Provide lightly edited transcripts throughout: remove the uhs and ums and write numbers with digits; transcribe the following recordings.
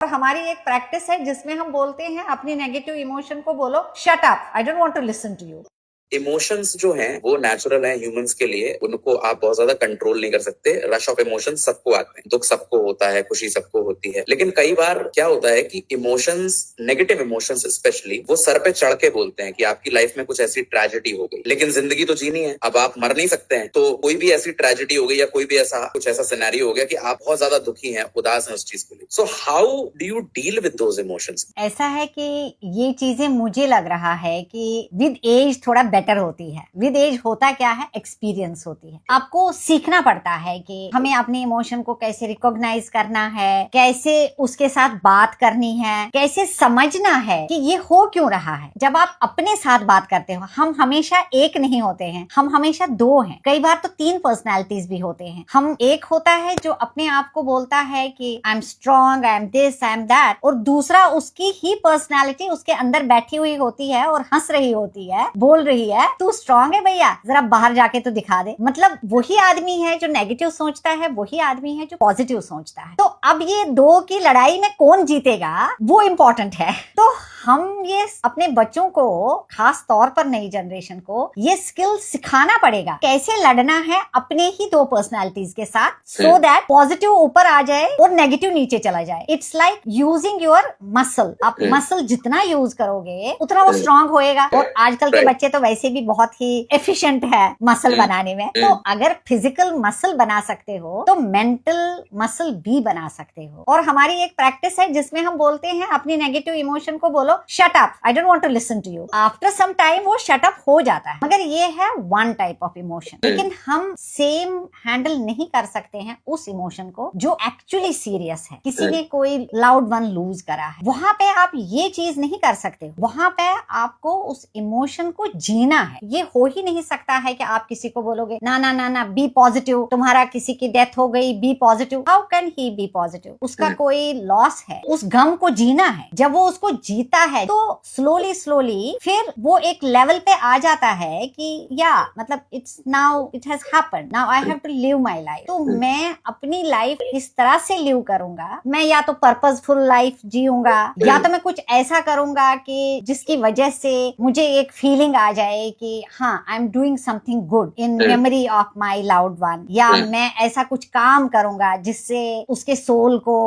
हमारी एक प्रैक्टिस है जिसमें हम बोलते हैं अपनी नेगेटिव इमोशन को बोलो shut up, I don't want to listen to you. Emotions जो हैं वो नेचुरल हैं ह्यूमंस के लिए, उनको आप बहुत ज्यादा कंट्रोल नहीं कर सकते। रश ऑफ इमोशंस सबको आते हैं, दुख सबको होता है, खुशी सबको होती है, लेकिन कई बार क्या होता है कि इमोशंस, नेगेटिव इमोशंस स्पेशली, वो सर पे चढ़ के बोलते हैं कि आपकी लाइफ में कुछ ऐसी ट्रेजेडी हो गई, लेकिन जिंदगी तो जीनी है, अब आप मर नहीं सकते हैं। तो कोई भी ऐसी ट्रेजेडी हो गई या कोई भी ऐसा कुछ ऐसा सिनेरियो हो गया कि आप बहुत ज्यादा दुखी हैं, उदास हैं उस चीज के लिए। So how do you deal with those emotions? ऐसा है कि ये चीजें मुझे लग रहा है कि विद एज थोड़ा बेटर होती है। विद एज होता क्या है, एक्सपीरियंस होती है। आपको सीखना पड़ता है कि हमें अपने इमोशन को कैसे रिकॉग्नाइज करना है, कैसे उसके साथ बात करनी है, कैसे समझना है कि ये हो क्यों रहा है। जब आप अपने साथ बात करते हो, हम हमेशा एक नहीं होते हैं, हम हमेशा दो हैं, कई बार तो 3 पर्सनैलिटीज भी होते हैं। हम एक होता है जो अपने आप को बोलता है कि I am strong, I am this, I am that, और दूसरा उसकी ही पर्सनैलिटी उसके अंदर बैठी हुई होती है और हंस रही होती है, बोल रही है तू स्ट्रॉन्ग है भैया, जरा बाहर जाके तो दिखा दे। मतलब वही आदमी है जो नेगेटिव सोचता है, वही आदमी है जो पॉजिटिव सोचता है। तो अब ये दो की लड़ाई में कौन जीतेगा वो इम्पोर्टेंट है। तो हम ये अपने बच्चों को, खास तौर पर नई जनरेशन को, ये स्किल सिखाना पड़ेगा कैसे लड़ना है अपने ही दो पर्सनैलिटीज के साथ, सो दैट पॉजिटिव ऊपर आ जाए और नेगेटिव नीचे चला जाए। It's like using your muscle. आप मसल जितना यूज करोगे उतना वो स्ट्रांग होएगा। और आजकल के बच्चे तो वैसे भी बहुत ही एफिशिएंट है मसल बनाने में। तो अगर फिजिकल मसल बना सकते हो तो मेंटल मसल भी बना सकते हो। और हमारी एक प्रैक्टिस है जिसमें हम बोलते हैं अपनी नेगेटिव इमोशन को बोलो shut up, I don't want to listen to you. After some time वो शट अप हो जाता है, मगर ये है वन टाइप ऑफ इमोशन। लेकिन हम सेम हैंडल नहीं कर सकते हैं उस इमोशन को जो एक्चुअली सीरियस है। किसी ने कोई लाउड वन लूज करा है, वहां पे आप ये चीज नहीं कर सकते। वहां पे आपको उस इमोशन को जीना है। ये हो ही नहीं सकता है कि आप किसी को बोलोगे ना ना ना ना बी पॉजिटिव, तुम्हारा किसी की डेथ हो गई, be positive. How can he be positive? उसका कोई लॉस है, उस गम को जीना है। जब वो उसको जीता है तो स्लोली स्लोली फिर वो एक लेवल पे आ जाता है कि या मतलब it's now, it has happened, now I have to live my life. तो मैं अपनी लाइफ किस तरह से लिव करूंगा? मैं या तो पर्पसफुल लाइफ जीऊंगा, या तो मैं कुछ ऐसा करूंगा कि जिसकी वजह से मुझे एक फीलिंग आ जाए कि हाँ I am doing something good in memory of my loud one. या मैं ऐसा कुछ काम करूंगा जिससे उसके सोल को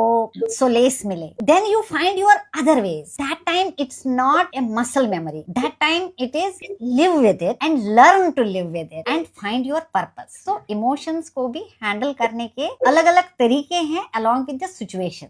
सोलेस मिले। Then you find your other ways. That time it's not a muscle memory, that time it is live with it and learn to live with it and find your purpose. तो emotions को भी handle करने के अलग अलग तरीके हैं along with the situation.